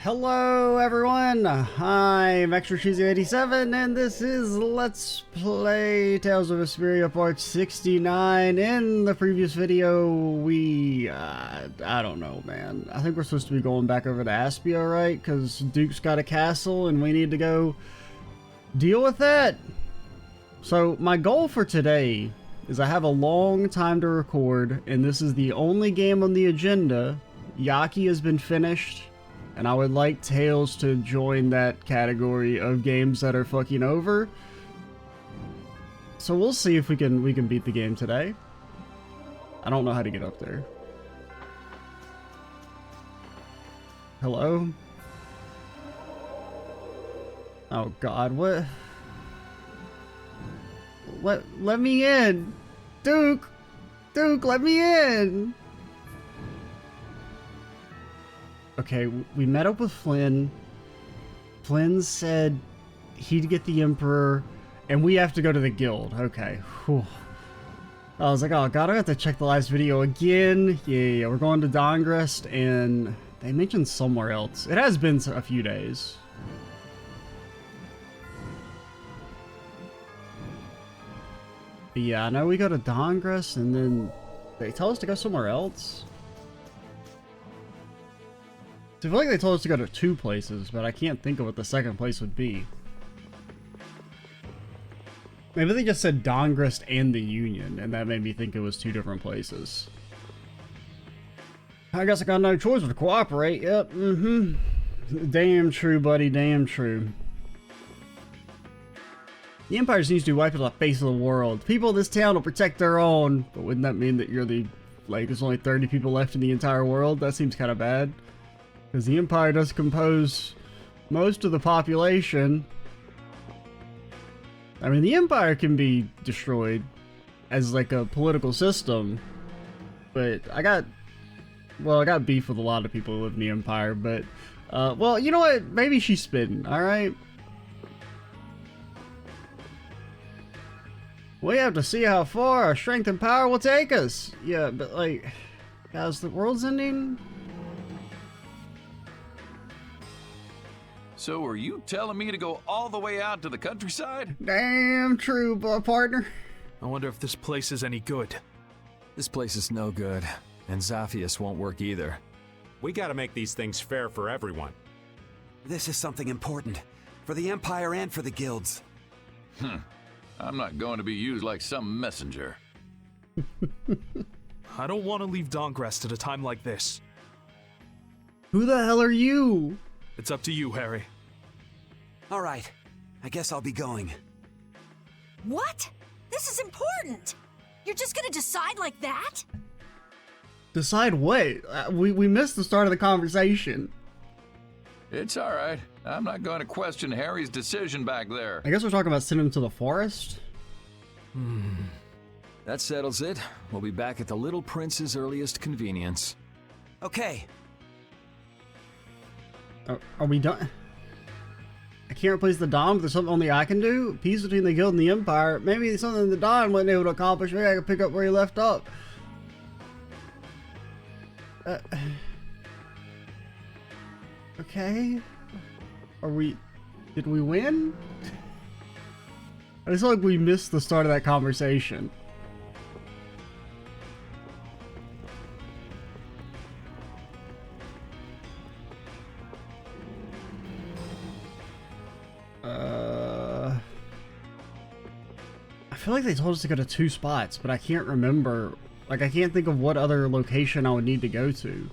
Hello everyone, I'm ExtraCheesy87 and this is Let's Play Tales of Vesperia Part 69. In the previous video, I don't know, man. I think we're supposed to be going back over to Aspia, right? Because Duke's got a castle and we need to go deal with that. So my goal for today is I have a long time to record and this is the only game on the agenda. Yaki has been finished. And I would like Tales to join that category of games that are fucking over. So we'll see if we can beat the game today. I don't know how to get up there. Hello? Oh god, what? Let me in! Duke! Duke, let me in! Okay, we met up with Flynn. Flynn said he'd get the Emperor, and we have to go to the guild. Okay. Whew. I was like, oh god, I have to check the last video again. Yeah, we're going to Dongrest, and they mentioned somewhere else. It has been a few days. But yeah, I know we go to Dongrest, and then they tell us to go somewhere else. I feel like they told us to go to two places, but I can't think of what the second place would be. Maybe they just said Dongrest and the Union, and that made me think it was two different places. I guess I got no choice but to cooperate. Yep, Damn true, buddy, damn true. The Empire just needs to be wiped off the face of the world. People of this town will protect their own, but wouldn't that mean that there's only 30 people left in the entire world? That seems kind of bad. Because the Empire does compose most of the population. I mean, the Empire can be destroyed as like a political system. But I got beef with a lot of people who live in the Empire. But, well, you know what? Maybe she's spitting, alright? We have to see how far our strength and power will take us. Yeah, but like, guys, the world's ending. So are you telling me to go all the way out to the countryside? Damn true, partner. I wonder if this place is any good. This place is no good, and Zaphius won't work either. We gotta make these things fair for everyone. This is something important, for the Empire and for the guilds. I'm not going to be used like some messenger. I don't want to leave Dongrest at a time like this. Who the hell are you? It's up to you, Harry. All right, I guess I'll be going. What? This is important! You're just gonna decide like that? Decide what? We missed the start of the conversation. It's all right. I'm not going to question Harry's decision back there. I guess we're talking about sending him to the forest? That settles it. We'll be back at the Little Prince's earliest convenience. Okay. Are we done? I can't replace the Dom, but there's something only I can do? Peace between the guild and the Empire. Maybe it's something the Don wasn't able to accomplish. Maybe I can pick up where he left up. Okay. Did we win? I just feel like we missed the start of that conversation. I feel like they told us to go to two spots, but I can't remember. Like, I can't think of what other location I would need to go to.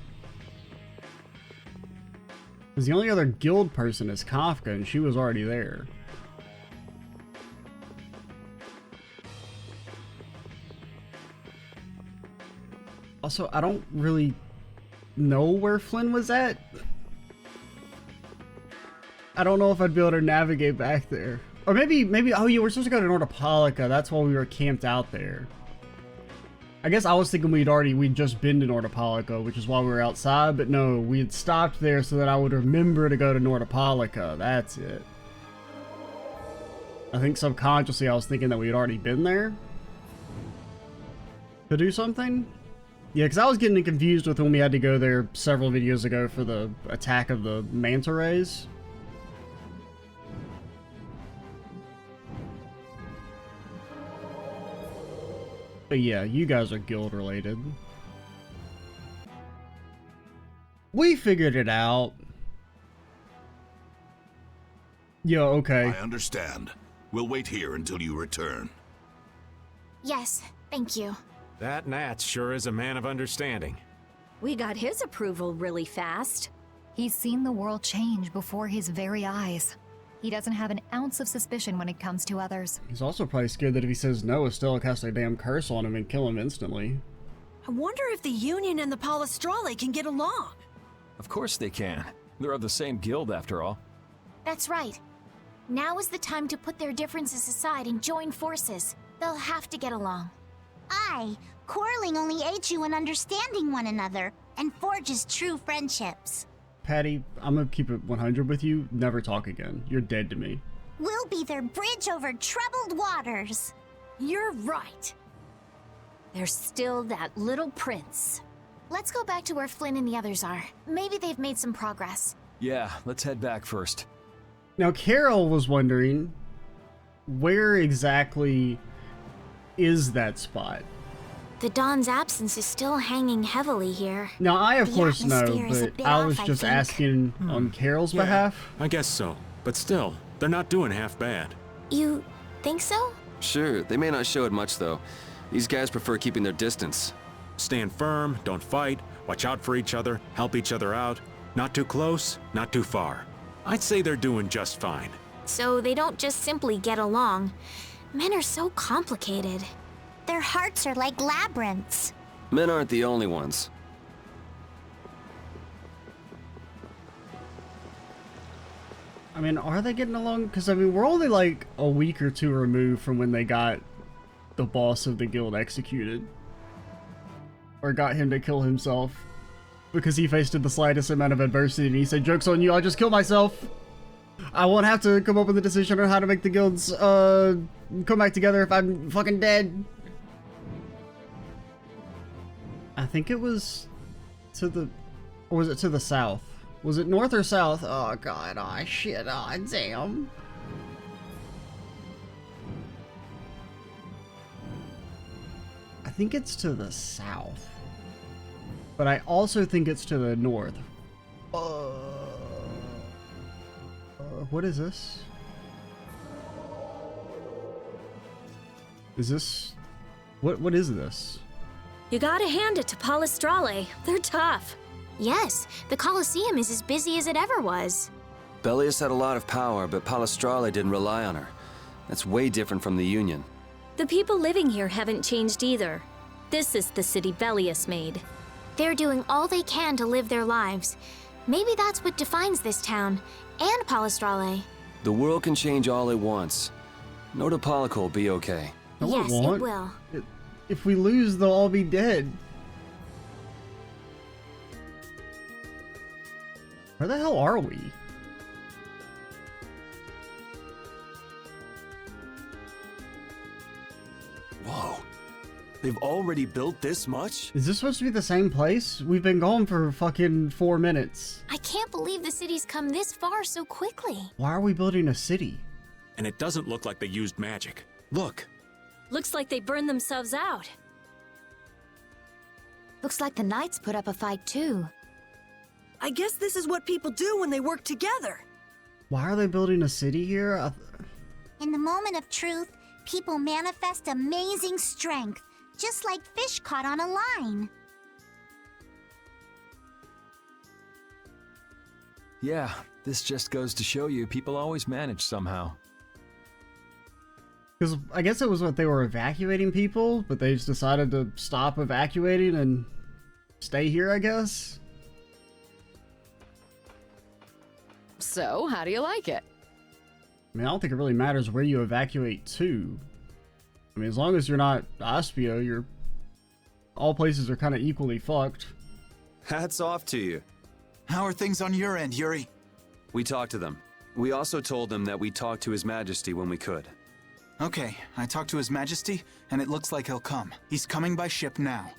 Because the only other guild person is Kafka, and she was already there. Also, I don't really know where Flynn was at. I don't know if I'd be able to navigate back there. Or maybe, oh yeah, we're supposed to go to Nordopolica. That's why we were camped out there. I guess I was thinking we'd just been to Nordopolica, which is why we were outside, but no, we had stopped there so that I would remember to go to Nordopolica. That's it. I think subconsciously I was thinking that we had already been there to do something. Yeah, because I was getting confused with when we had to go there several videos ago for the attack of the manta rays. But yeah, you guys are guild related. We figured it out. Yo, okay. I understand. We'll wait here until you return. Yes, thank you. That Nat sure is a man of understanding. We got his approval really fast. He's seen the world change before his very eyes. He doesn't have an ounce of suspicion when it comes to others. He's also probably scared that if he says no, Estella casts a damn curse on him and kill him instantly. I wonder if the Union and the Palestrale can get along. Of course they can. They're of the same guild after all. That's right. Now is the time to put their differences aside and join forces. They'll have to get along. Aye, quarreling only aids you in understanding one another and forges true friendships. Patty, I'm gonna keep it 100 with you. Never talk again. You're dead to me. We'll be their bridge over troubled waters. You're right. There's still that little prince. Let's go back to where Flynn and the others are. Maybe they've made some progress. Yeah, let's head back first. Now, Carol was wondering, where exactly is that spot? The Dawn's absence is still hanging heavily here. Now, I of The course know, atmosphere is a but bit I off, was I just think. asking on Carol's behalf. I guess so. But still, they're not doing half bad. You think so? Sure, they may not show it much though. These guys prefer keeping their distance. Stand firm, don't fight, watch out for each other, help each other out. Not too close, not too far. I'd say they're doing just fine. So they don't just simply get along. Men are so complicated. Their hearts are like labyrinths. Men aren't the only ones. I mean, are they getting along? Because, I mean, we're only like a week or two removed from when they got the boss of the guild executed. Or got him to kill himself. Because he faced the slightest amount of adversity and he said, "Joke's on you, I'll just kill myself. I won't have to come up with a decision on how to make the guilds, come back together if I'm fucking dead." I think it was to the... Or was it to the south? Was it north or south? Oh god, oh shit, oh damn. I think it's to the south. But I also think it's to the north. What is this? Is this... What is this? You gotta hand it to Palestrale. They're tough. Yes, the Colosseum is as busy as it ever was. Bellius had a lot of power, but Palestrale didn't rely on her. That's way different from the Union. The people living here haven't changed either. This is the city Bellius made. They're doing all they can to live their lives. Maybe that's what defines this town, and Palestrale. The world can change all it wants. Nordopalica will be okay. No, Yes, it won't. will. If we lose, they'll all be dead. Where the hell are we? Whoa. They've already built this much? Is this supposed to be the same place? We've been gone for fucking 4 minutes. I can't believe the city's come this far so quickly. Why are we building a city? And it doesn't look like they used magic. Look. Looks like they burned themselves out. Looks like the knights put up a fight too. I guess this is what people do when they work together. Why are they building a city here? In the moment of truth, people manifest amazing strength, just like fish caught on a line. Yeah, this just goes to show you people always manage somehow. Because I guess it was what they were evacuating people, but they just decided to stop evacuating and stay here, I guess. So, how do you like it? I mean, I don't think it really matters where you evacuate to. I mean, as long as you're not Aspio, you're... all places are kind of equally fucked. Hats off to you. How are things on your end, Yuri? We talked to them. We also told them that we'd talk to His Majesty when we could. Okay, I talked to His Majesty, and it looks like he'll come. He's coming by ship now.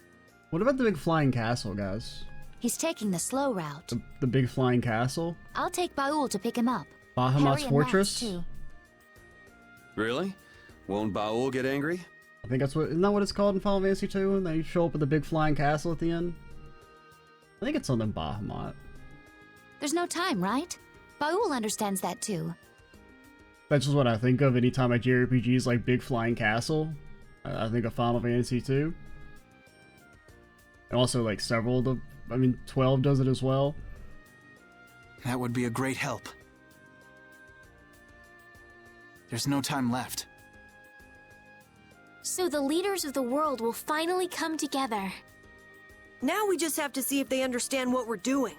What about the big flying castle, guys? He's taking the slow route. The big flying castle? I'll take Baul to pick him up. Bahamut's Harry and fortress? Max, too. Really? Won't Baul get angry? I think that's what, isn't that what it's called in Final Fantasy 2 when they show up with the big flying castle at the end? I think it's something Bahamut. There's no time, right? Baul understands that too. That's just what I think of anytime I JRPGs like big flying castle. I think of Final Fantasy 2. And also like several of the, I mean 12 does it as well. That would be a great help. There's no time left. So the leaders of the world will finally come together. Now we just have to see if they understand what we're doing.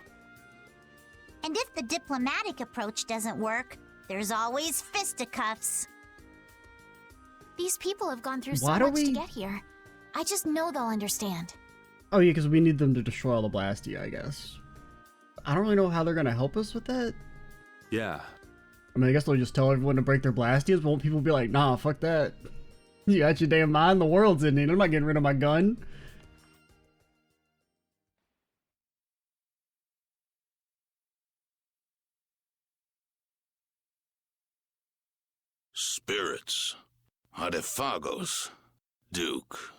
And if the diplomatic approach doesn't work, there's always fisticuffs. These people have gone through so Why do much we- to get here. I just know they'll understand. Oh yeah, because we need them to destroy all the Blastia, I guess. I don't really know how they're gonna help us with that. Yeah. I mean, I guess they'll just tell everyone to break their Blastias, but won't people be like, nah, fuck that. You got your damn mind, the world's ending. I'm not getting rid of my gun. Spirits. Adephagos. Duke.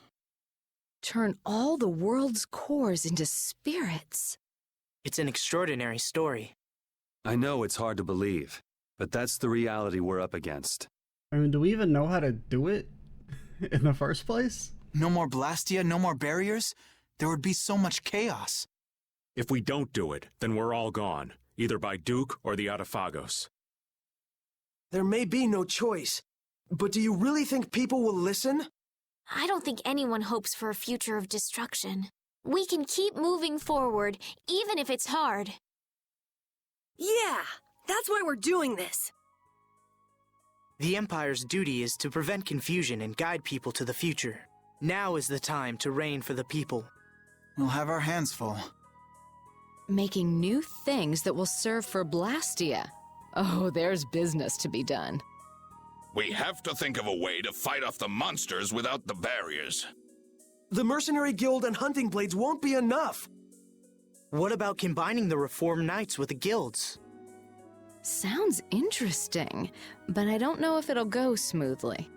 Turn all the world's cores into spirits. It's an extraordinary story. I know it's hard to believe, but that's the reality we're up against. I mean, do we even know how to do it in the first place? No more Blastia, no more barriers? There would be so much chaos. If we don't do it, then we're all gone, either by Duke or the Adephagos. There may be no choice, but do you really think people will listen? I don't think anyone hopes for a future of destruction. We can keep moving forward, even if it's hard. Yeah, that's why we're doing this. The Empire's duty is to prevent confusion and guide people to the future. Now is the time to reign for the people. We'll have our hands full. Making new things that will serve for Blastia. Oh, there's business to be done. We have to think of a way to fight off the monsters without the barriers. The Mercenary Guild and Hunting Blades won't be enough. What about combining the Reformed Knights with the guilds? Sounds interesting, but I don't know if it'll go smoothly.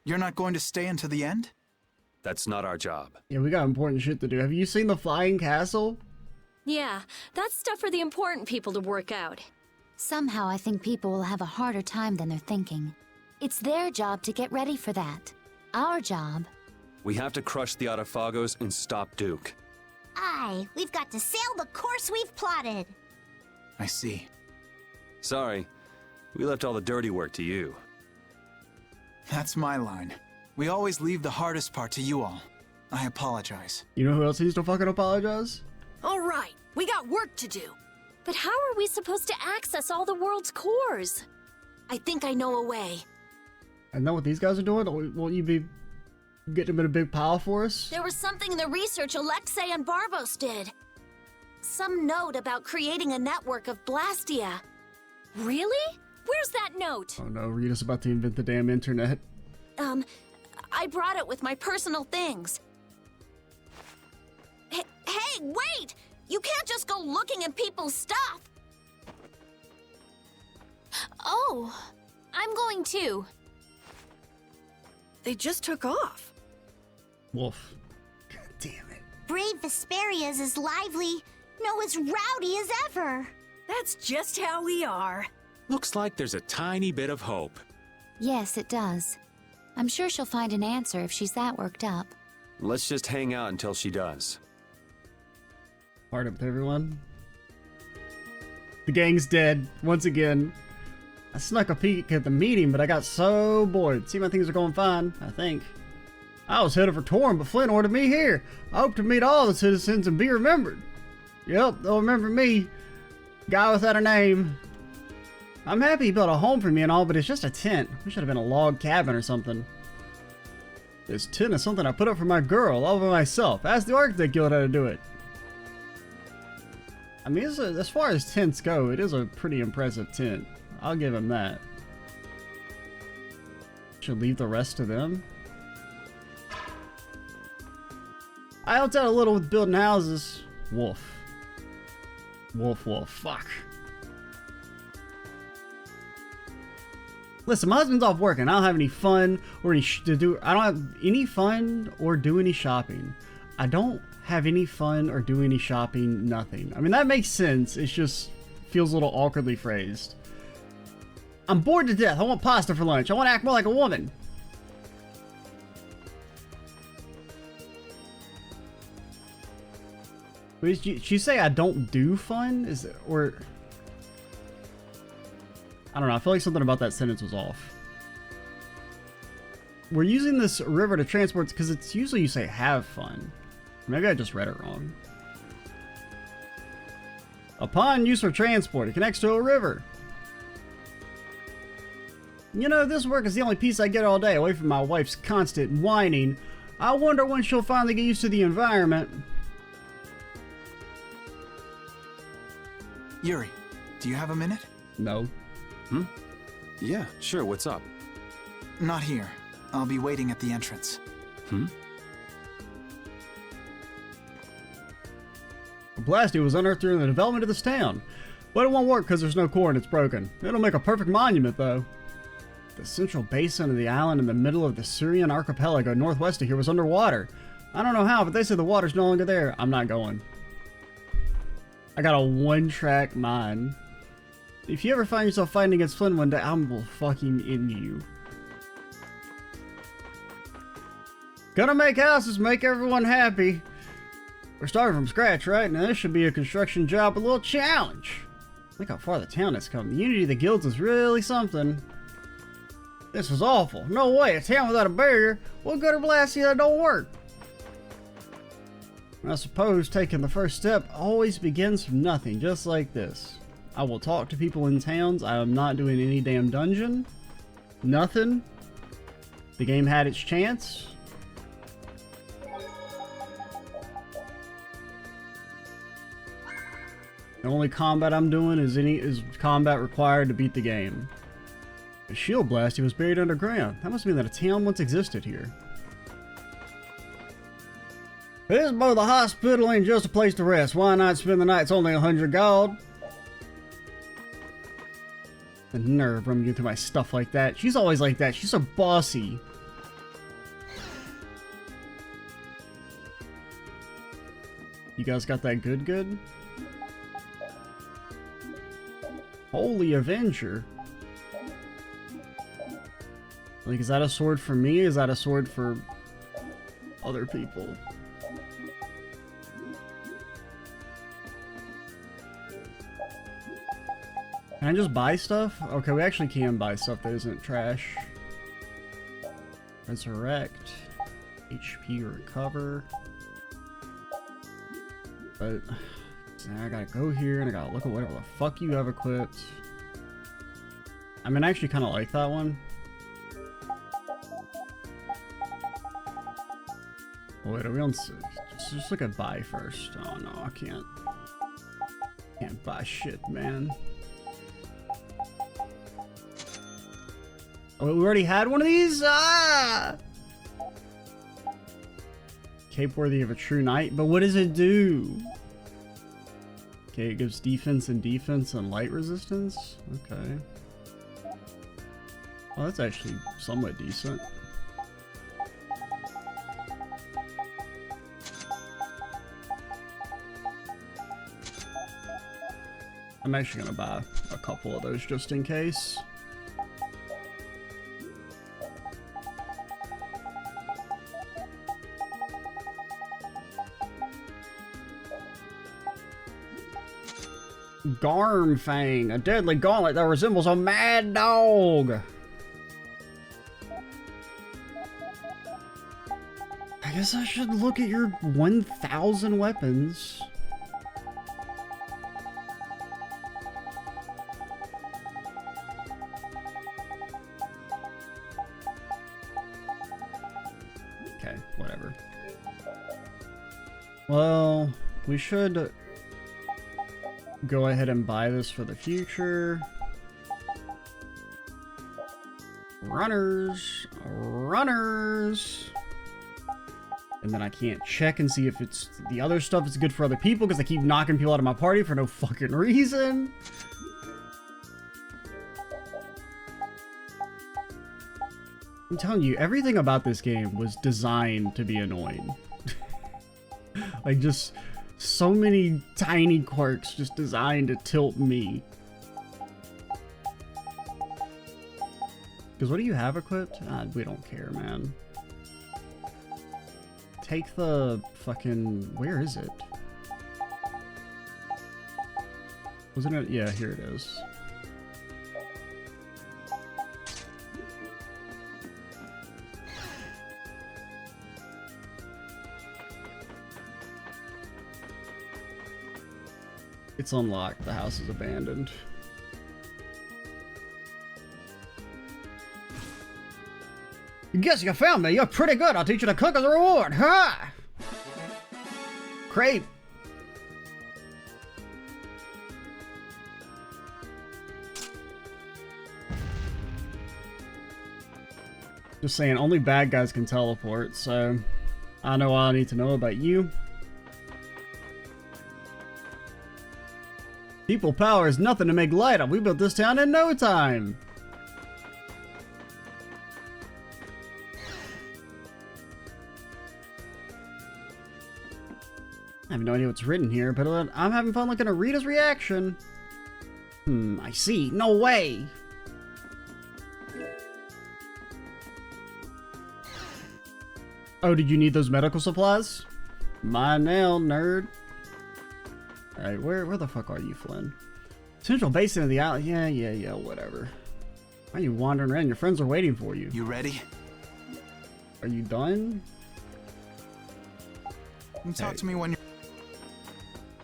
You're not going to stay until the end? That's not our job. Yeah, we got important shit to do. Have you seen the flying castle? Yeah, that's stuff for the important people to work out. Somehow I think people will have a harder time than they're thinking. It's their job to get ready for that. Our job. We have to crush the Adephagos and stop Duke. Aye, we've got to sail the course we've plotted. I see. Sorry, we left all the dirty work to you. That's my line. We always leave the hardest part to you all. I apologize. You know who else needs to fucking apologize? All right, we got work to do. But how are we supposed to access all the world's cores? I think I know a way. I know what these guys are doing. Won't you be getting them in a big pile for us? There was something in the research Alexei and Barbos did. Some note about creating a network of Blastia. Really? Where's that note? Oh no, Rita's about to invent the damn internet. I brought it with my personal things. Hey, wait! You can't just go looking at people's stuff! Oh, I'm going too. They just took off. Wolf. God damn it. Brave Vesperia is as lively, no, as rowdy as ever. That's just how we are. Looks like there's a tiny bit of hope. Yes, it does. I'm sure she'll find an answer if she's that worked up. Let's just hang out until she does. Hard up with everyone. The gang's dead, once again. I snuck a peek at the meeting, but I got so bored. See, my things are going fine, I think. I was headed for Torm, but Flint ordered me here. I hope to meet all the citizens and be remembered. Yep, they'll remember me. Guy without a name. I'm happy he built a home for me and all, but it's just a tent. We should have been a log cabin or something. This tent is something I put up for my girl, all by myself. Ask the Architect Guild how to do it. mean, as far as tents go, it is a pretty impressive tent. I'll give him that. Should leave the rest to them. I helped out a little with building houses. Wolf. Wolf, wolf. Fuck. Listen, my husband's off work and I don't have any fun or any I don't have any fun or do any shopping. I don't have any fun or do any shopping, nothing. I mean, that makes sense. It just feels a little awkwardly phrased. I'm bored to death. I want pasta for lunch. I want to act more like a woman. Did she say I don't do fun? Is it, or... I don't know, I feel like something about that sentence was off. We're using this river to transport, because it's usually you say have fun. Maybe I just read it wrong. Upon use for transport, it connects to a river. You know, this work is the only peace I get all day, away from my wife's constant whining. I wonder when she'll finally get used to the environment. Yuri, do you have a minute? No. Hmm? Yeah, sure, what's up? Not here. I'll be waiting at the entrance. Hmm? Blasty was unearthed during the development of this town. But it won't work because there's no core and it's broken. It'll make a perfect monument, though. The central basin of the island in the middle of the Syrian archipelago northwest of here was underwater. I don't know how, but they say the water's no longer there. I'm not going. I got a one-track mind. If you ever find yourself fighting against Flynn one day, I will fucking end you. Gonna make houses, make everyone happy. We're starting from scratch, right? Now this should be a construction job, a little challenge. Look how far the town has come. The unity of the guilds is really something. This is awful. No way, a town without a barrier. What good of blasting that don't work? I suppose taking the first step always begins from nothing, just like this. I will talk to people in towns. I am not doing any damn dungeon. Nothing. The game had its chance. The only combat I'm doing is combat required to beat the game. The shield blasty was buried underground. That must mean that a town once existed here. This is both a hospital and just a place to rest. Why not spend the night? It's only 100 gold. The nerve running you through my stuff like that. She's always like that. She's so bossy. You guys got that good? Holy Avenger. Like, is that a sword for me? Is that a sword for other people? Can I just buy stuff? Okay, we actually can buy stuff that isn't trash. Resurrect. HP recover. But I gotta go here and I gotta look at whatever the fuck you have equipped. I mean, I actually kind of like that one. Oh, wait, are we on? Just look at buy first. Oh no, I can't. Can't buy shit, man. Oh, we already had one of these? Ah! Cape worthy of a true knight, but what does it do? Okay, it gives defense and light resistance. Okay. Well, that's actually somewhat decent. I'm actually gonna buy a couple of those just in case. Garmfang, a deadly gauntlet that resembles a mad dog. I guess I should look at your 1,000 weapons. Okay, whatever. Well, we should... go ahead and buy this for the future. Runners. And then I can't check and see if it's the other stuff is good for other people because I keep knocking people out of my party for no fucking reason. I'm telling you, everything about this game was designed to be annoying. Like, just so many tiny quirks just designed to tilt me. Because what do you have equipped? We don't care, man. Take the fucking... Where is it? Wasn't it? Yeah, here it is. It's unlocked. The house is abandoned. Guess you found me. You're pretty good. I'll teach you to cook as a reward. Ha! Crepe. Just saying, only bad guys can teleport, so I know all I need to know about you. People power is nothing to make light of. We built this town in no time. I have no idea what's written here, but I'm having fun looking at Rita's reaction. I see. No way. Oh, did you need those medical supplies? Mine now, nerd. Alright, where the fuck are you, Flynn? Central basin of the island. Yeah, whatever. Why are you wandering around? Your friends are waiting for you. You ready? Are you done? Talk to me when you're...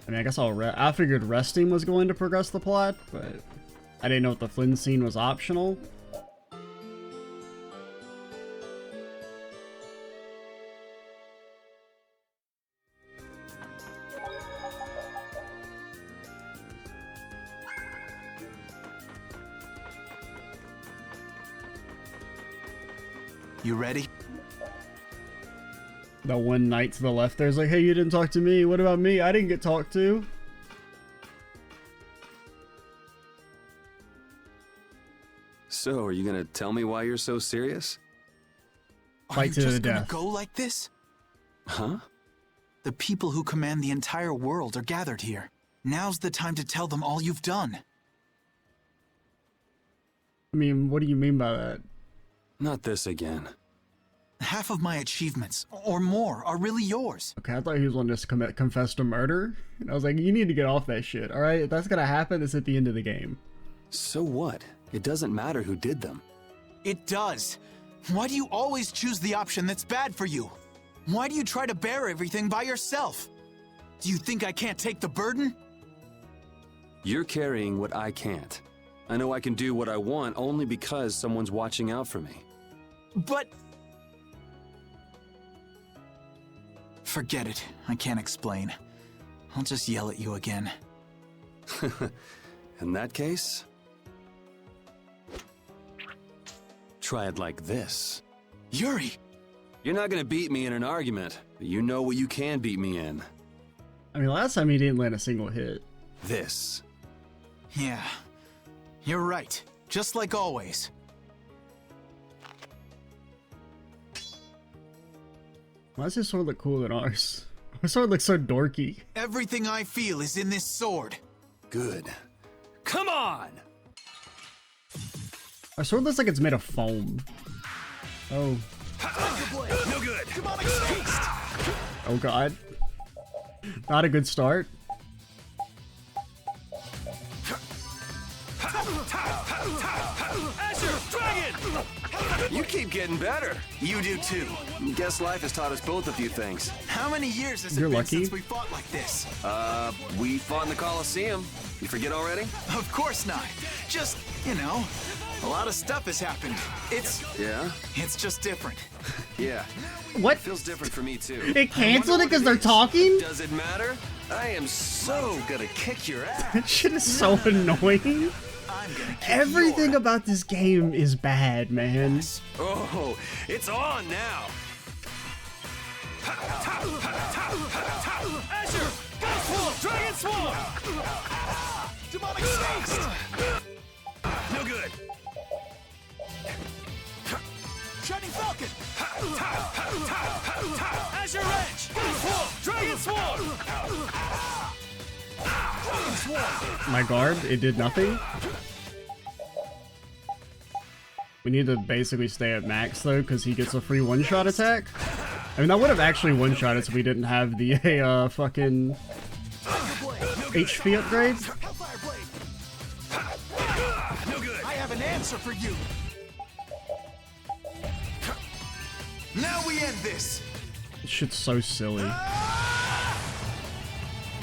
I mean, I guess I figured resting was going to progress the plot, but I didn't know if the Flynn scene was optional. You ready? That one knight to the left there's like, hey, you didn't talk to me. What about me? I didn't get talked to. So, are you gonna tell me why you're so serious? Fight to the death. Are you just gonna go like this? Huh? The people who command the entire world are gathered here. Now's the time to tell them all you've done. I mean, what do you mean by that? Not this again. Half of my achievements, or more, are really yours. Okay, I thought he was one just confess to murder. And I was like, you need to get off that shit, alright? If that's gonna happen, it's at the end of the game. So what? It doesn't matter who did them. It does. Why do you always choose the option that's bad for you? Why do you try to bear everything by yourself? Do you think I can't take the burden? You're carrying what I can't. I know I can do what I want only because someone's watching out for me. But... Forget it. I can't explain. I'll just yell at you again. In that case... try it like this. Yuri! You're not gonna beat me in an argument, but you know what you can beat me in. I mean, last time he didn't land a single hit. This. Yeah. You're right. Just like always. Why does his sword look cooler than ours? Our sword looks so dorky. Everything I feel is in this sword. Good. Come on! Our sword looks like it's made of foam. Oh. No good. Oh god. Not a good start. You keep getting better. You do too. Guess life has taught us both a few things. How many years has You're it been lucky. since we fought like this? We fought in the Colosseum. You forget already? Of course not. Just, you know, A lot of stuff has happened. It's just different. Yeah. What? It feels different for me too. It canceled it because they're talking? Does it matter? I am so gonna kick your ass. That shit is so annoying. Everything about this game is bad, man. Oh, it's on now. Azure! Ghost Wolf! Dragon Swarm! Demonic Snakes! No good. Shining Falcon! Azure Edge! Ghost Wolf! Dragon Swarm! My guard, it did nothing. We need to basically stay at max though, because he gets a free one-shot attack. I mean, I would have actually one-shot it if we didn't have the fucking HP upgrade. No good. I have an answer for you. Now we end this. This shit's so silly.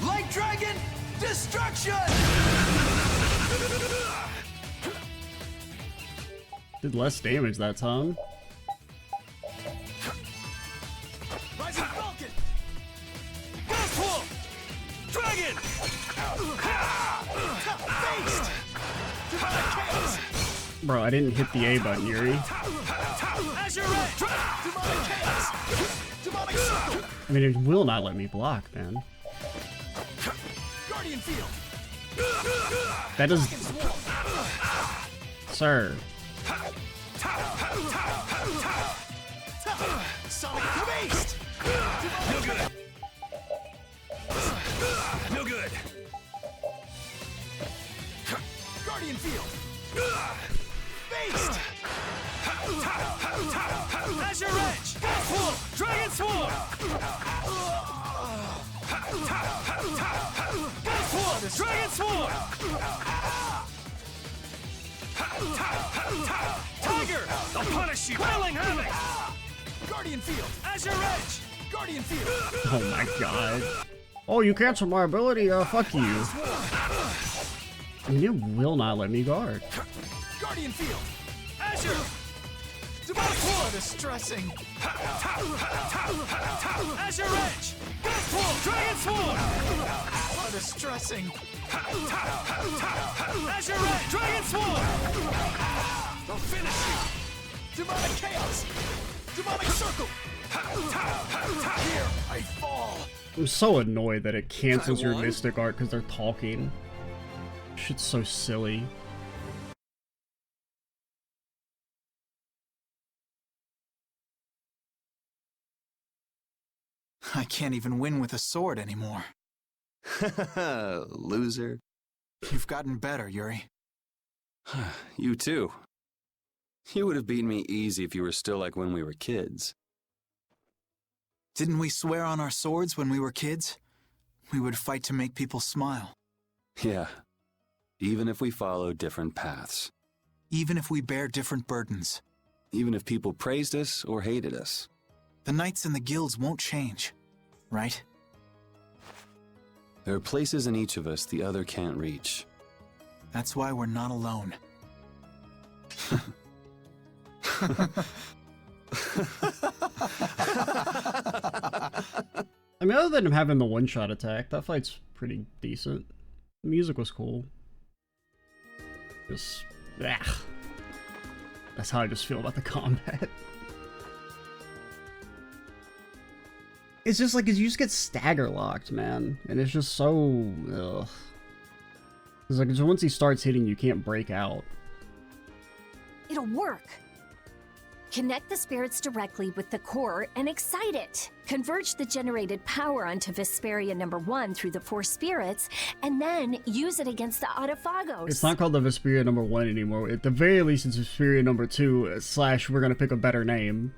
Light Dragon Destruction! Did less damage that time. Rising Falcon! Ghost Wolf! Dragon! Faced! Demonic Chaos! Bro, I didn't hit the A button, Yuri. Azure Edge! Demonic Chaos! Demonic Circle! I mean, it will not let me block, man. Guardian Field! That is... Sir. Sonic Beast! No good. No good. Guardian Field! Beast! Azure Edge! Ghost Wolf! Dragon Swarm! Ghost Wolf! Dragon Swarm! Tiger! I'll punish you! Wailing Havoc! Guardian Field! Azure Edge! Guardian Field! Oh my god. Oh, you canceled my ability? Fuck you. I mean, it will not let me guard. Guardian Field! Azure! Demonic War! Distressing! Azure Edge! Ghost Wolf! Dragon Swarm! What distressing! Azure Edge! Dragon Swarm! They'll finish you! Demonic Chaos! Demonic Circle! Here, I fall! I'm so annoyed that it cancels your Mystic Art because they're talking. Shit's so silly. I can't even win with a sword anymore. Loser. You've gotten better, Yuri. You too. You would have beaten me easy if you were still like when we were kids. Didn't we swear on our swords when we were kids? We would fight to make people smile. Yeah. Even if we follow different paths. Even if we bear different burdens. Even if people praised us or hated us. The knights and the guilds won't change, right? There are places in each of us the other can't reach. That's why we're not alone. I mean, other than him having the one-shot attack, that fight's pretty decent. The music was cool. Just... That's how I just feel about the combat. It's just like, you just get stagger locked, man. And it's just so... Ugh. It's like, once he starts hitting, you can't break out. It'll work. Connect the spirits directly with the core and excite it. Converge the generated power onto Vesperia #1 through the 4 spirits, and then use it against the Adephagos. It's not called the Vesperia #1 anymore. At the very least, it's Vesperia #2 / we're gonna pick a better name.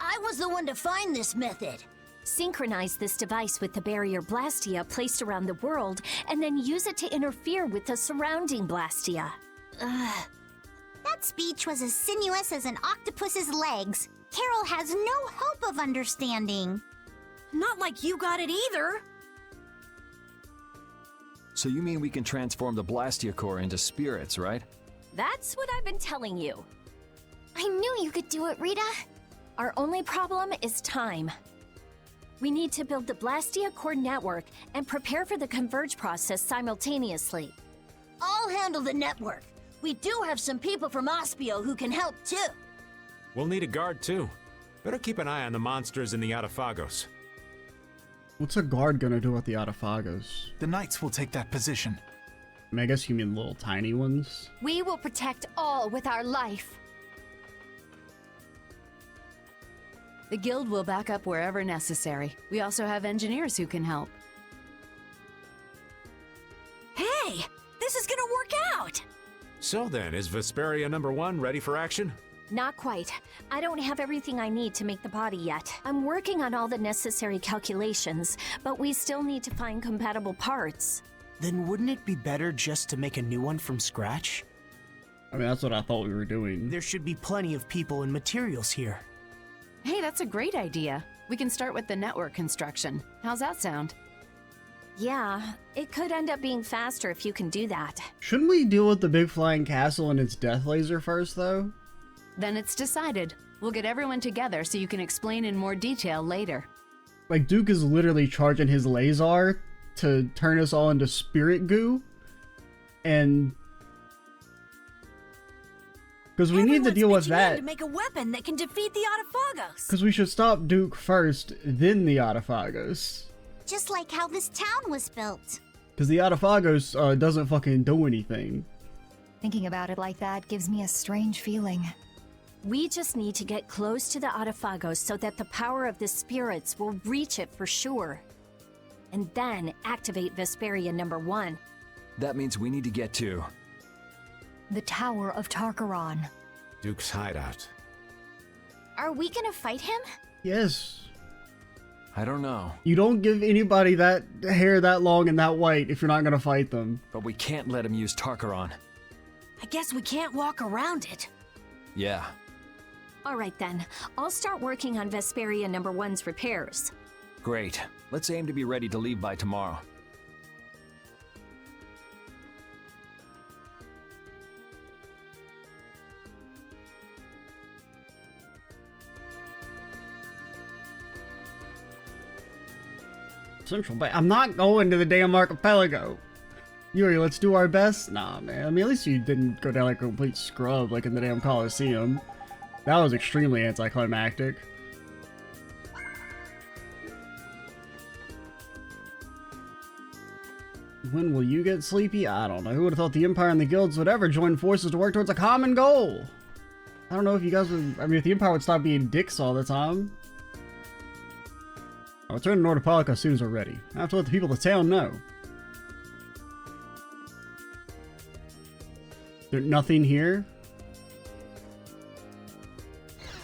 I was the one to find this method. Synchronize this device with the barrier Blastia placed around the world, and then use it to interfere with the surrounding Blastia. That speech was as sinuous as an octopus's legs. Carol has no hope of understanding. Not like you got it either. So you mean we can transform the Blastia core into spirits, right? That's what I've been telling you. I knew you could do it, Rita. Our only problem is time. We need to build the Blastia core network and prepare for the converge process simultaneously. I'll handle the network. We do have some people from Ospio who can help too. We'll need a guard too. Better keep an eye on the monsters in the Adephagos. What's a guard gonna do with the Adephagos? The Knights will take that position. I mean, I guess you mean little tiny ones. We will protect all with our life. The guild will back up wherever necessary. We also have engineers who can help. Hey, this is gonna work out! So then, is Vesperia #1 ready for action? Not quite. I don't have everything I need to make the body yet. I'm working on all the necessary calculations, but we still need to find compatible parts. Then wouldn't it be better just to make a new one from scratch? I mean, that's what I thought we were doing. There should be plenty of people and materials here. Hey, that's a great idea. We can start with the network construction. How's that sound? Yeah, it could end up being faster if you can do that. Shouldn't we deal with the big flying castle and its death laser first, though? Then it's decided. We'll get everyone together so you can explain in more detail later. Like, Duke is literally charging his laser to turn us all into spirit goo. And... because we need to deal with that. To make a weapon that can defeat the Adephagos. Because we should stop Duke first, then the Adephagos. Just like how this town was built. Because the Adephagos doesn't fucking do anything. Thinking about it like that gives me a strange feeling. We just need to get close to the Adephagos so that the power of the spirits will reach it for sure. And then activate Vesperia #1. That means we need to get to... The Tower of Tarkaron. Duke's hideout. Are we gonna fight him? Yes. I don't know. You don't give anybody that hair that long and that white if you're not gonna fight them. But we can't let him use Tarkaron. I guess we can't walk around it. Yeah. Alright then, I'll start working on Vesperia #1's repairs. Great. Let's aim to be ready to leave by tomorrow. Central Bay. I'm not going to the damn archipelago. Yuri, let's do our best? Nah, man. I mean, at least you didn't go down like a complete scrub like in the damn Coliseum. That was extremely anticlimactic. When will you get sleepy? I don't know. Who would have thought the Empire and the guilds would ever join forces to work towards a common goal? I don't know if you guys would... I mean, if the Empire would stop being dicks all the time. I'll return to Nordopolica as soon as we're ready. I have to let the people of the town know. There's nothing here?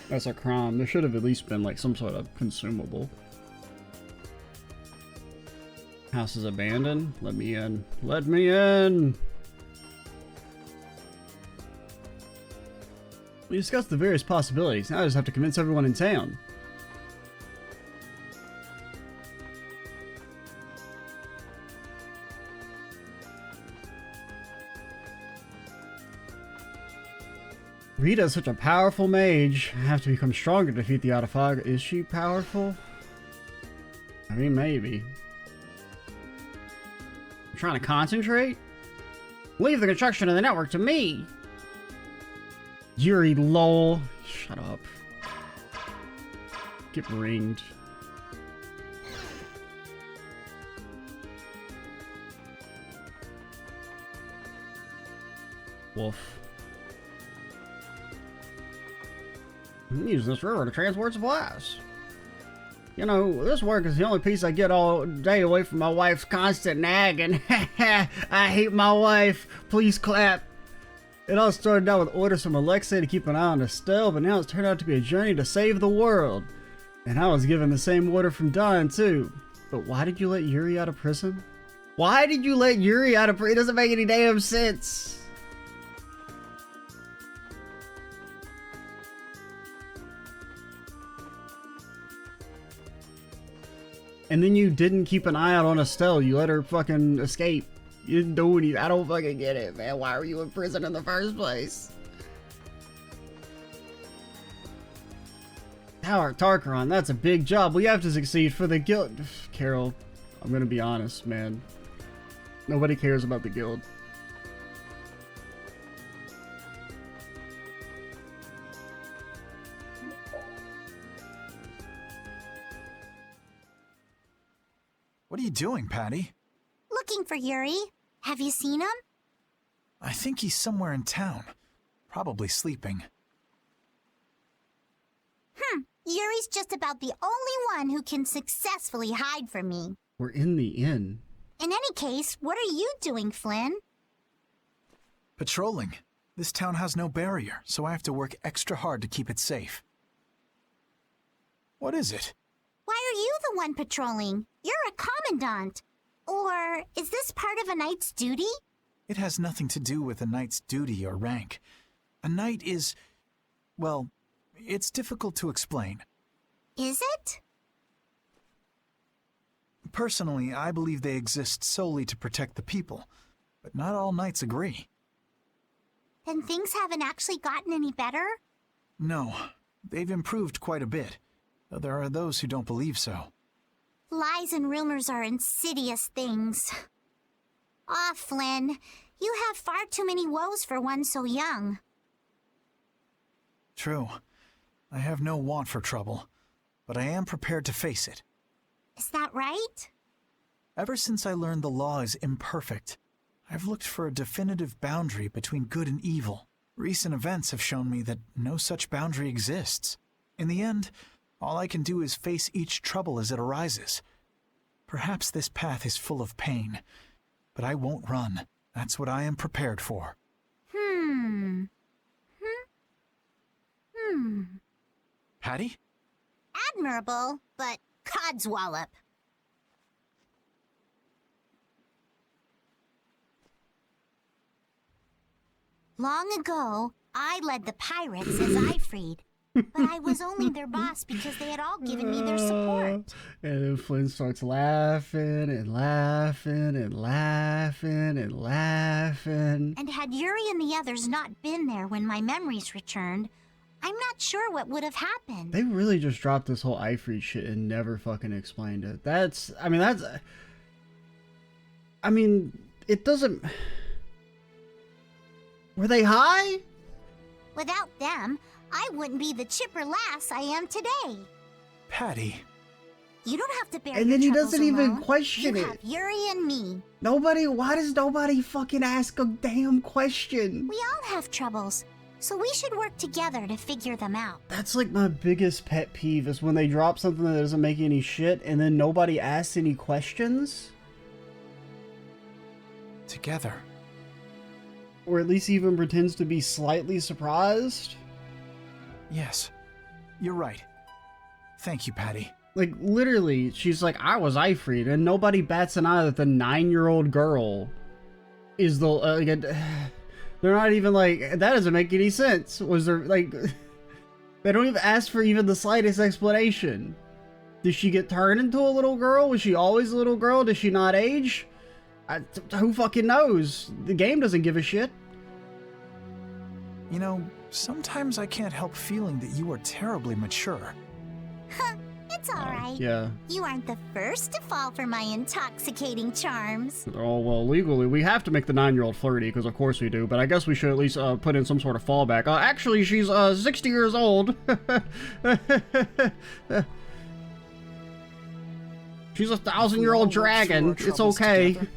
That's a crime. There should have at least been like some sort of consumable. House is abandoned. Let me in. Let me in! We discussed the various possibilities. Now I just have to convince everyone in town. Rita is such a powerful mage. I have to become stronger to defeat the Adephagos. Is she powerful? I mean, maybe. I'm trying to concentrate? Leave the construction of the network to me! Yuri, lol. Shut up. Get ringed. Wolf. Use this river to transport supplies. You know, this work is the only piece I get all day away from my wife's constant nagging. I hate my wife. Please clap. It all started out with orders from Alexei to keep an eye on Estelle, but now it's turned out to be a journey to save the world. And I was given the same order from Don, too. But why did you let Yuri out of prison? Why did you let Yuri out of prison? It doesn't make any damn sense. And then you didn't keep an eye out on Estelle. You let her fucking escape. You didn't do anything. I don't fucking get it, man. Why were you in prison in the first place? Tower Tarkaron, that's a big job. We have to succeed for the guild. Carol, I'm gonna be honest, man. Nobody cares about the guild. What are you doing, Patty? Looking for Yuri. Have you seen him? I think he's somewhere in town. Probably sleeping. Yuri's just about the only one who can successfully hide from me. We're in the inn. In any case, what are you doing, Flynn? Patrolling. This town has no barrier, so I have to work extra hard to keep it safe. What is it? Why are you the one patrolling? You're a commandant. Or is this part of a knight's duty? It has nothing to do with a knight's duty or rank. A knight is... well, it's difficult to explain. Is it? Personally, I believe they exist solely to protect the people, but not all knights agree. Then things haven't actually gotten any better? No, they've improved quite a bit, though there are those who don't believe so. Lies and rumors are insidious things. Ah, Flynn, you have far too many woes for one so young. True. I have no want for trouble, but I am prepared to face it. Is that right? Ever since I learned the law is imperfect, I've looked for a definitive boundary between good and evil. Recent events have shown me that no such boundary exists. In the end, all I can do is face each trouble as it arises. Perhaps this path is full of pain, but I won't run. That's what I am prepared for. Patty? Admirable, but codswallop. Long ago, I led the pirates as I freed. But I was only their boss because they had all given me their support. And then Flynn starts laughing and laughing and laughing and laughing. And had Yuri and the others not been there when my memories returned, I'm not sure what would have happened. They really just dropped this whole Ifrit shit and never fucking explained it. It doesn't... Were they high? Without them, I wouldn't be the chipper lass I am today. Patty. You don't have to bear And your then he troubles doesn't even alone. question You it. have Yuri and me. Why does nobody fucking ask a damn question? We all have troubles, so we should work together to figure them out. That's like my biggest pet peeve is when they drop something that doesn't make any shit and then nobody asks any questions. Together. Or at least even pretends to be slightly surprised. Yes, you're right. Thank you, Patty. Like, literally, she's like, I was Ifrit, and nobody bats an eye that the 9-year-old girl is the, they're not even like, that doesn't make any sense. Was there, like, they don't even ask for even the slightest explanation. Did she get turned into a little girl? Was she always a little girl? Did she not age? Who fucking knows? The game doesn't give a shit. You know, sometimes I can't help feeling that you are terribly mature. It's alright. Yeah. You aren't the first to fall for my intoxicating charms. Oh, well, legally, we have to make the 9-year-old flirty, because of course we do, but I guess we should at least put in some sort of fallback. Actually, she's 60 years old. She's a 1,000-year-old dragon. It's okay. Together,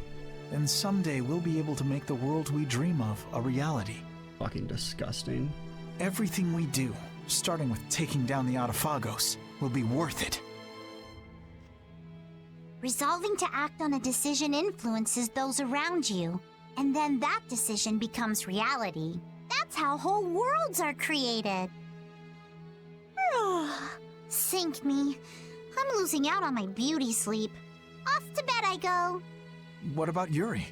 then someday we'll be able to make the world we dream of a reality. Fucking disgusting. Everything we do, starting with taking down the Adephagos, will be worth it. Resolving to act on a decision influences those around you, and then that decision becomes reality. That's how whole worlds are created. Sink me. I'm losing out on my beauty sleep. Off to bed I go. What about Yuri?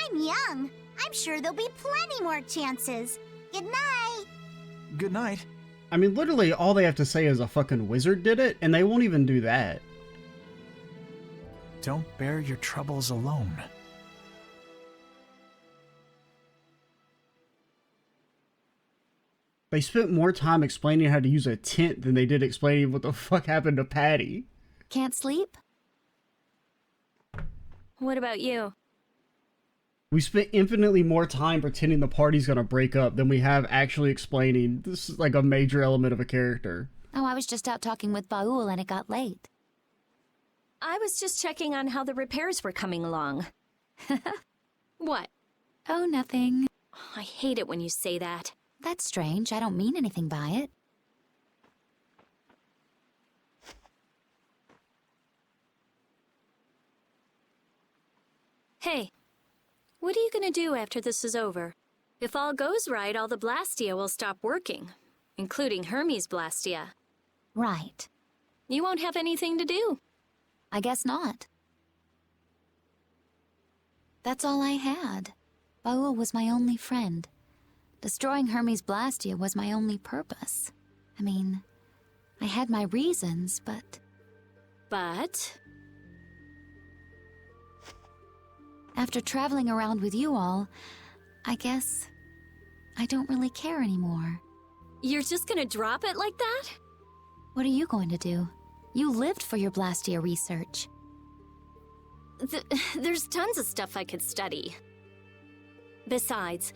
I'm young. I'm sure there'll be plenty more chances. Good night. Good night. I mean, literally, all they have to say is a fucking wizard did it, and they won't even do that. Don't bear your troubles alone. They spent more time explaining how to use a tent than they did explaining what the fuck happened to Patty. Can't sleep? What about you? We spent infinitely more time pretending the party's gonna break up than we have actually explaining this is like a major element of a character. Oh, I was just out talking with Baul and it got late. I was just checking on how the repairs were coming along. What? Oh, nothing. I hate it when you say that. That's strange. I don't mean anything by it. Hey, what are you gonna do after this is over? If all goes right, all the Blastia will stop working, including Hermes Blastia. Right. You won't have anything to do. I guess not. That's all I had. Baul was my only friend. Destroying Hermes Blastia was my only purpose. I mean, I had my reasons, but... But? After traveling around with you all, I guess I don't really care anymore. You're just gonna drop it like that? What are you going to do? You lived for your Blastia research. There's tons of stuff I could study. Besides,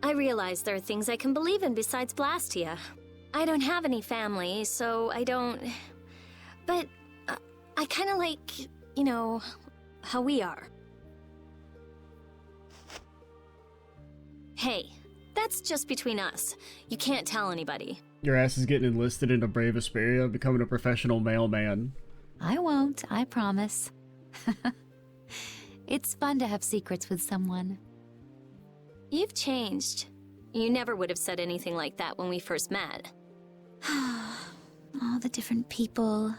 I realize there are things I can believe in besides Blastia. I don't have any family, so I don't... But I kind of like, you know, how we are. Hey, that's just between us. You can't tell anybody. Your ass is getting enlisted into Brave Vesperia, becoming a professional mailman. I won't, I promise. It's fun to have secrets with someone. You've changed. You never would have said anything like that when we first met. All the different people,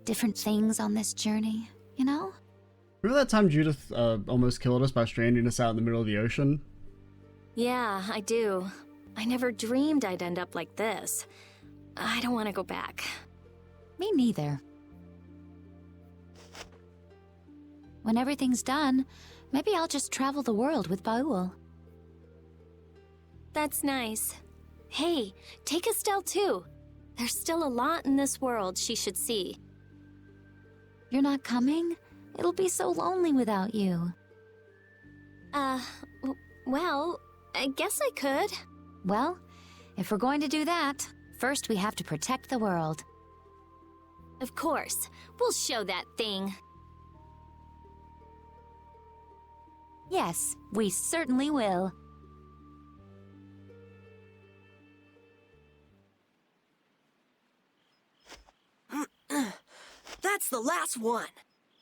different things on this journey, you know? Remember that time Judith almost killed us by stranding us out in the middle of the ocean? Yeah, I do. I never dreamed I'd end up like this. I don't want to go back. Me neither. When everything's done, maybe I'll just travel the world with Baul. That's nice. Hey, take Estelle too. There's still a lot in this world she should see. You're not coming? It'll be so lonely without you. Well, I guess I could. Well, if we're going to do that, first we have to protect the world. Of course. We'll show that thing. Yes, we certainly will. That's the last one.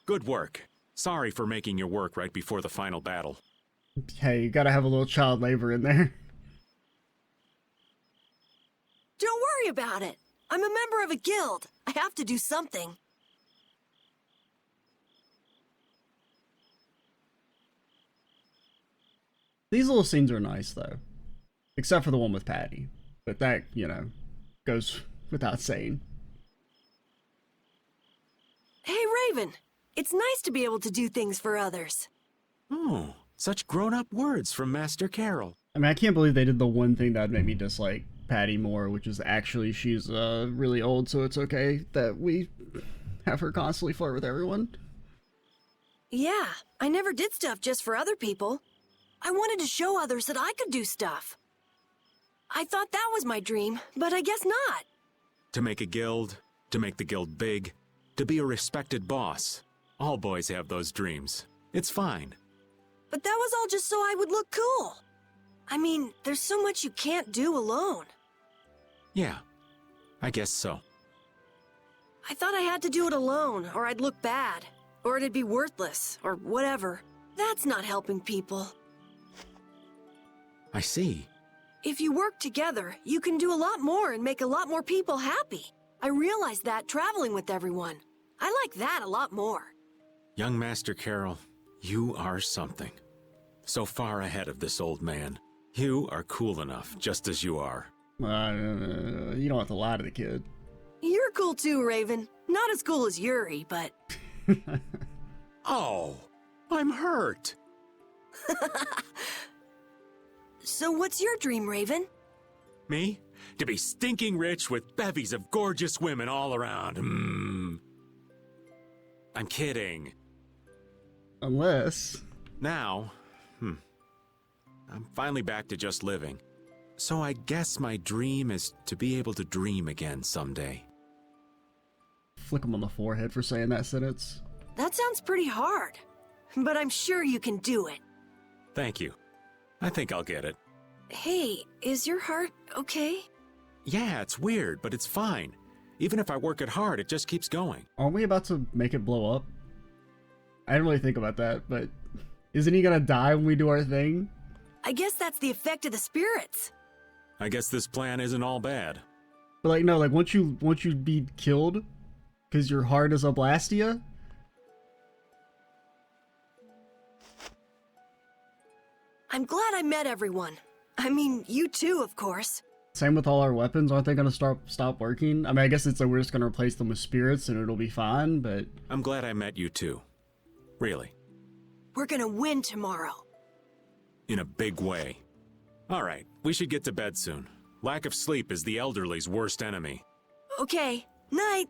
Good work. Sorry for making your work right before the final battle. Hey, you gotta have a little child labor in there. Don't worry about it. I'm a member of a guild. I have to do something. These little scenes are nice, though. Except for the one with Patty. But that, you know, goes without saying. Hey, Raven. It's nice to be able to do things for others. Oh, such grown-up words from Master Carol. I mean, I can't believe they did the one thing that made me dislike Patty more, which is actually she's really old, so it's okay that we have her constantly flirt with everyone. Yeah, I never did stuff just for other people. I wanted to show others that I could do stuff. I thought that was my dream, but I guess not. To make a guild, to make the guild big, to be a respected boss. All boys have those dreams. It's fine. But that was all just so I would look cool. I mean, there's so much you can't do alone. Yeah, I guess so. I thought I had to do it alone, or I'd look bad, or it'd be worthless, or whatever. That's not helping people. I see. If you work together, you can do a lot more and make a lot more people happy. I realized that traveling with everyone. I like that a lot more. Young Master Carol, you are something. So far ahead of this old man. You are cool enough, just as you are. You don't have to lie to the kid. You're cool too, Raven. Not as cool as Yuri, but... Oh, I'm hurt. So what's your dream, Raven? Me? To be stinking rich with bevies of gorgeous women all around. I'm kidding. Unless... Now, I'm finally back to just living. So I guess my dream is to be able to dream again someday. Flick him on the forehead for saying that sentence. That sounds pretty hard, but I'm sure you can do it. Thank you. I think I'll get it. Hey, is your heart okay? Yeah, it's weird, but it's fine. Even if I work it hard, it just keeps going. Aren't we about to make it blow up? I didn't really think about that, but isn't he gonna die when we do our thing? I guess that's the effect of the spirits. I guess this plan isn't all bad. But like, no, like once you be killed, because your heart is a Blastia. I'm glad I met everyone. I mean, you too, of course. Same with all our weapons. Aren't they gonna stop working? I mean, I guess it's like we're just gonna replace them with spirits and it'll be fine, but... I'm glad I met you too. Really. We're gonna win tomorrow. In a big way. Alright, we should get to bed soon. Lack of sleep is the elderly's worst enemy. Okay, night.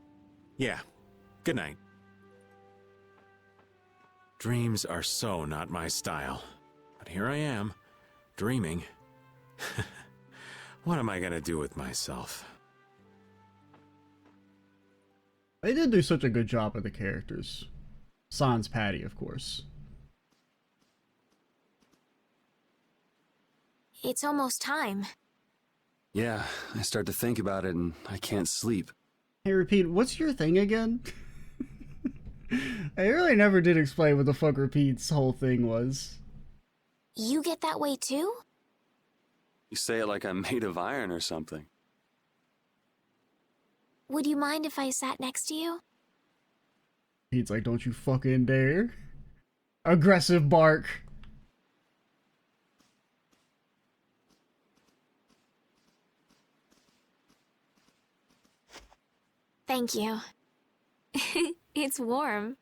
Yeah, good night. Dreams are so not my style. But here I am, dreaming. What am I gonna do with myself? They did do such a good job with the characters. Sans Patty, of course. It's almost time. Yeah, I start to think about it and I can't sleep. Hey, Repeat, what's your thing again? I really never did explain what the fuck Repeat's whole thing was. You get that way too? You say it like I'm made of iron or something. Would you mind if I sat next to you? Pete's like, don't you fucking dare. Aggressive bark. Thank you. It's warm.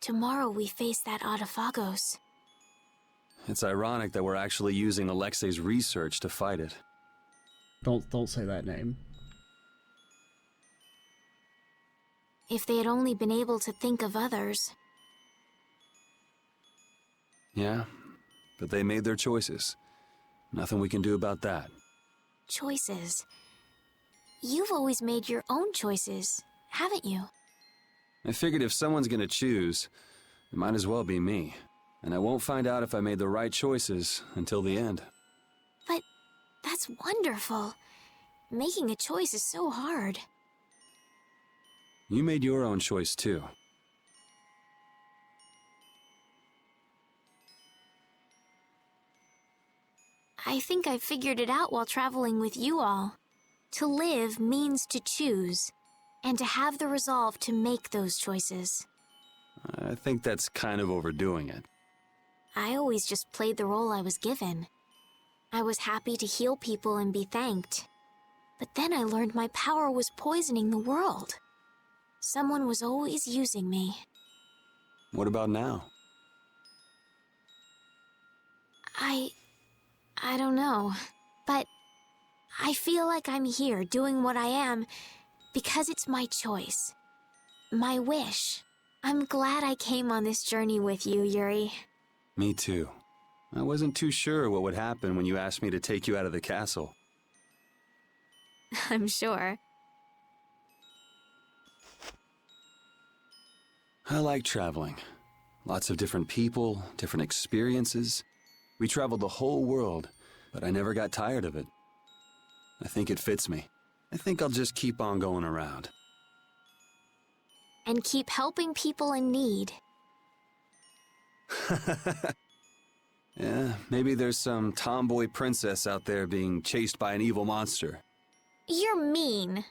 Tomorrow we face that Adephagos. It's ironic that we're actually using Alexei's research to fight it. Don't say that name. If they had only been able to think of others. Yeah, but they made their choices. Nothing we can do about that. Choices. You've always made your own choices, haven't you? I figured if someone's gonna choose, it might as well be me. And I won't find out if I made the right choices until the end. But that's wonderful. Making a choice is so hard. You made your own choice too. I think I figured it out while traveling with you all. To live means to choose, and to have the resolve to make those choices. I think that's kind of overdoing it. I always just played the role I was given. I was happy to heal people and be thanked. But then I learned my power was poisoning the world. Someone was always using me. What about now? I don't know, but I feel like I'm here doing what I am because it's my choice. My wish. I'm glad I came on this journey with you, Yuri. Me too. I wasn't too sure what would happen when you asked me to take you out of the castle. I'm sure. I like traveling. Lots of different people, different experiences. We traveled the whole world, but I never got tired of it. I think it fits me. I think I'll just keep on going around. And keep helping people in need. Yeah, maybe there's some tomboy princess out there being chased by an evil monster. You're mean.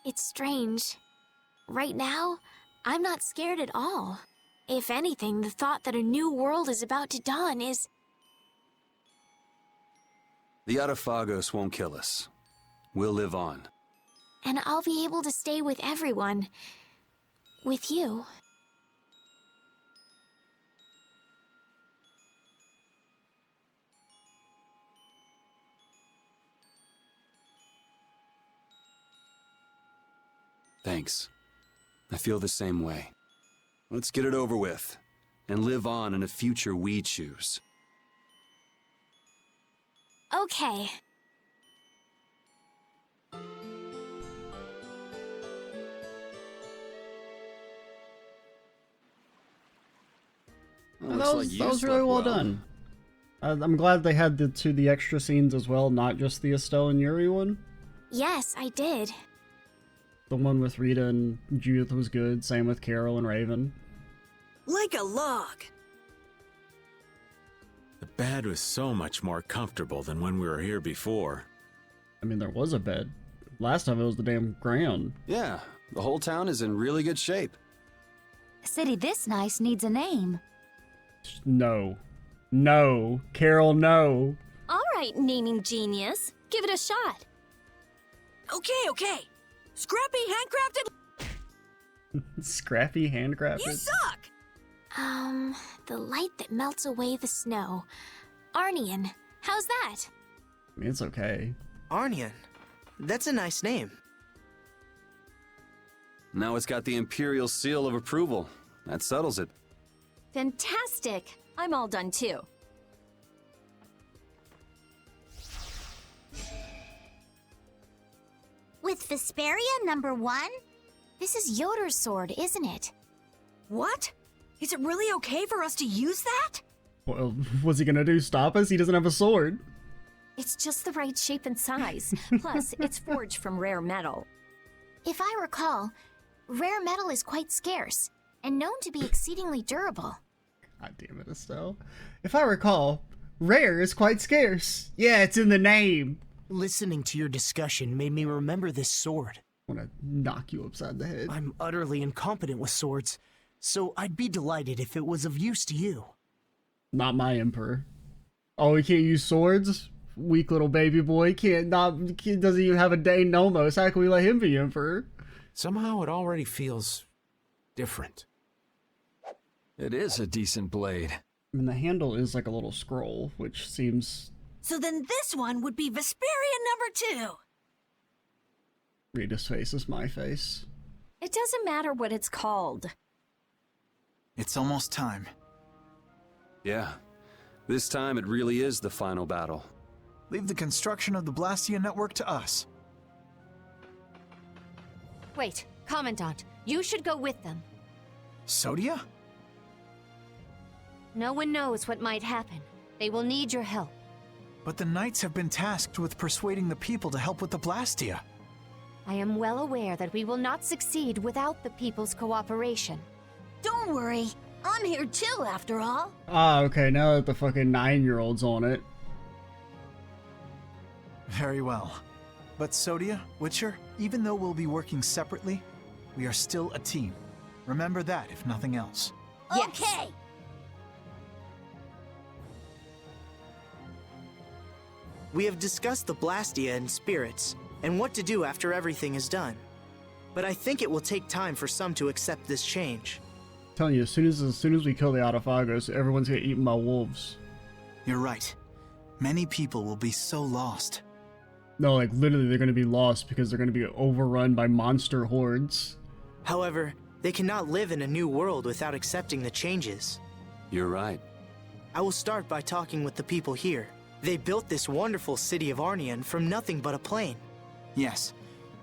It's strange. Right now, I'm not scared at all. If anything, the thought that a new world is about to dawn is... The Adephagos won't kill us. We'll live on. And I'll be able to stay with everyone. With you. Thanks. I feel the same way. Let's get it over with, and live on in a future we choose. Okay. That was really well done. I'm glad they had the extra scenes as well, not just the Estelle and Yuri one. Yes, I did. The one with Rita and Judith was good, same with Carol and Raven. Like a log. The bed was so much more comfortable than when we were here before. I mean, there was a bed. Last time it was the damn ground. Yeah, the whole town is in really good shape. A city this nice needs a name. No. No. Carol, no. All right, naming genius. Give it a shot. Okay. Scrappy handcrafted. Scrappy handcrafted? You suck! The light that melts away the snow. Arnian, how's that? I mean, it's okay. Arnian? That's a nice name. Now it's got the Imperial seal of approval. That settles it. Fantastic. I'm all done too. With Vesperia #1? This is Yoder's sword, isn't it? What? Is it really okay for us to use that? Well, what's he gonna do? Stop us? He doesn't have a sword. It's just the right shape and size. Plus, it's forged from rare metal. If I recall, rare metal is quite scarce, and known to be exceedingly durable. God damn it, Estelle. If I recall, rare is quite scarce. Yeah, it's in the name. Listening to your discussion made me remember this sword. I want to knock you upside the head. I'm utterly incompetent with swords, so I'd be delighted if it was of use to you. Not my emperor. Oh, he can't use swords? Weak little baby boy. Doesn't even have a day nomos. How can we let him be emperor? Somehow it already feels different. It is a decent blade. I mean, the handle is like a little scroll, which seems... So then this one would be Vesperia #2. Rita's face is my face. It doesn't matter what it's called. It's almost time. Yeah. This time it really is the final battle. Leave the construction of the Blastia network to us. Wait, Commandant, you should go with them. Sodia? No one knows what might happen. They will need your help. But the Knights have been tasked with persuading the people to help with the Blastia. I am well aware that we will not succeed without the people's cooperation. Don't worry. I'm here too, after all. Ah, okay, now that the fucking 9-year-old's on it. Very well. But Sodia, Witcher, even though we'll be working separately, we are still a team. Remember that, if nothing else. Okay. We have discussed the Blastia and spirits, and what to do after everything is done. But I think it will take time for some to accept this change. I'm telling you, as soon as we kill the Adephagos, everyone's gonna get eaten by wolves. You're right. Many people will be so lost. No, like literally they're gonna be lost because they're gonna be overrun by monster hordes. However, they cannot live in a new world without accepting the changes. You're right. I will start by talking with the people here. They built this wonderful city of Arnian from nothing but a plain. Yes,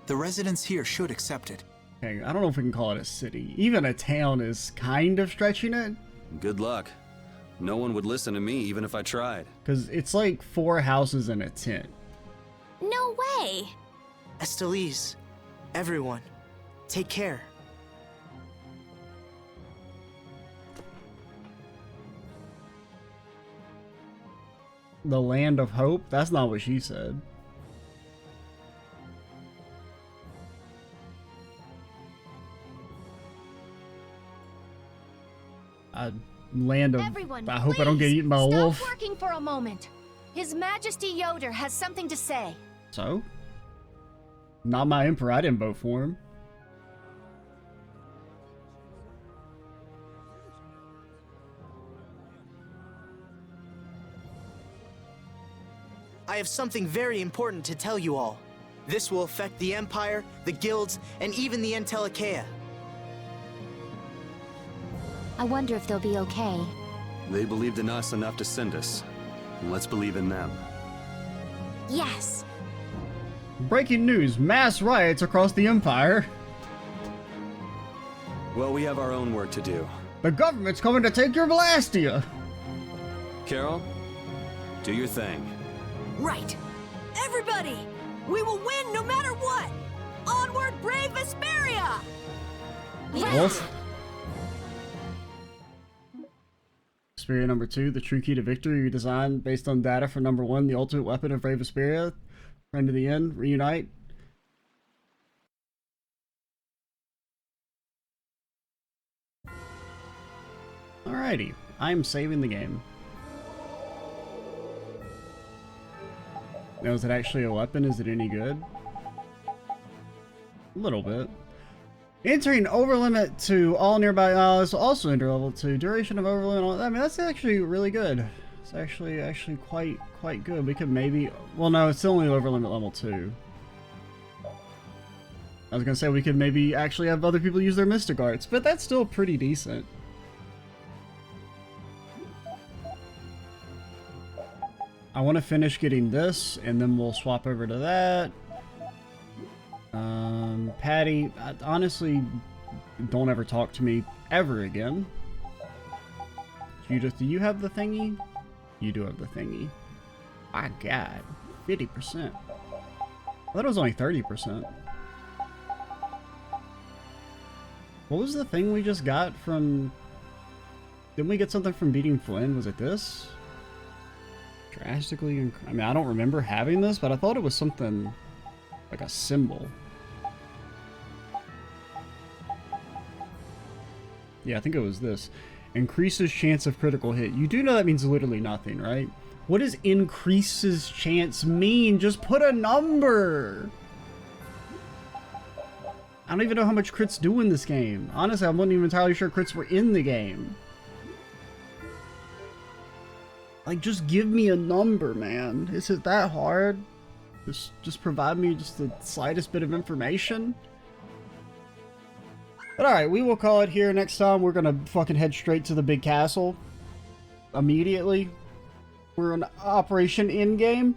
the residents here should accept it. Okay, I don't know if we can call it a city. Even a town is kind of stretching it. Good luck. No one would listen to me even if I tried. Because it's like 4 houses and a tent. No way! Estellise, everyone, take care. The land of hope? That's not what she said. Land of... Everyone, I hope I don't get eaten by a wolf. Stop working for a moment. His Majesty Yoder has something to say. So? Not my emperor, I didn't vote for him. I have something very important to tell you all. This will affect the Empire, the guilds, and even the Entelikeia. I wonder if they'll be okay. They believed in us enough to send us. And let's believe in them. Yes. Breaking news, mass riots across the Empire. Well, we have our own work to do. The government's coming to take your Blastia. Carol, do your thing. Right. Everybody! We will win no matter what! Onward, brave Vesperia! Yes. Vesperia number 2, the true key to victory, redesigned based on data for number 1, the ultimate weapon of brave Vesperia. Friend to the end, reunite. Alrighty, I'm saving the game. Now, is it actually a weapon? Is it any good? A little bit. Entering overlimit to all nearby allies, also enter level 2. Duration of overlimit, I mean, that's actually really good. It's actually quite good. We could maybe, well no, it's only overlimit level 2. I was gonna say we could maybe actually have other people use their mystic arts, but that's still pretty decent. I want to finish getting this, and then we'll swap over to that. Patty, honestly, don't ever talk to me ever again. Judith, do you have the thingy? You do have the thingy. My God, 50%. I thought it was only 30%. What was the thing we just got from... Didn't we get something from beating Flynn? Was it this? Drastically, I mean, I don't remember having this, but I thought it was something like a symbol. Yeah, I think it was this. Increases chance of critical hit. You do know that means literally nothing, right? What does increases chance mean? Just put a number! I don't even know how much crits do in this game. Honestly, I wasn't even entirely sure crits were in the game. Like, just give me a number, man. Is it that hard? Just provide me just the slightest bit of information? But alright, we will call it here. Next time, we're gonna fucking head straight to the big castle. Immediately. We're in Operation Endgame.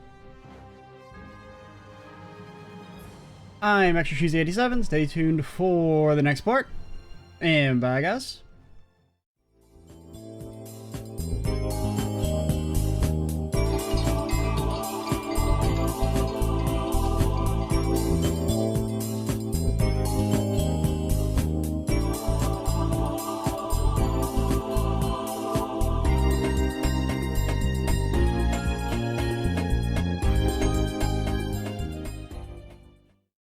I'm Extra Cheesy 87. Stay tuned for the next part. And bye, guys.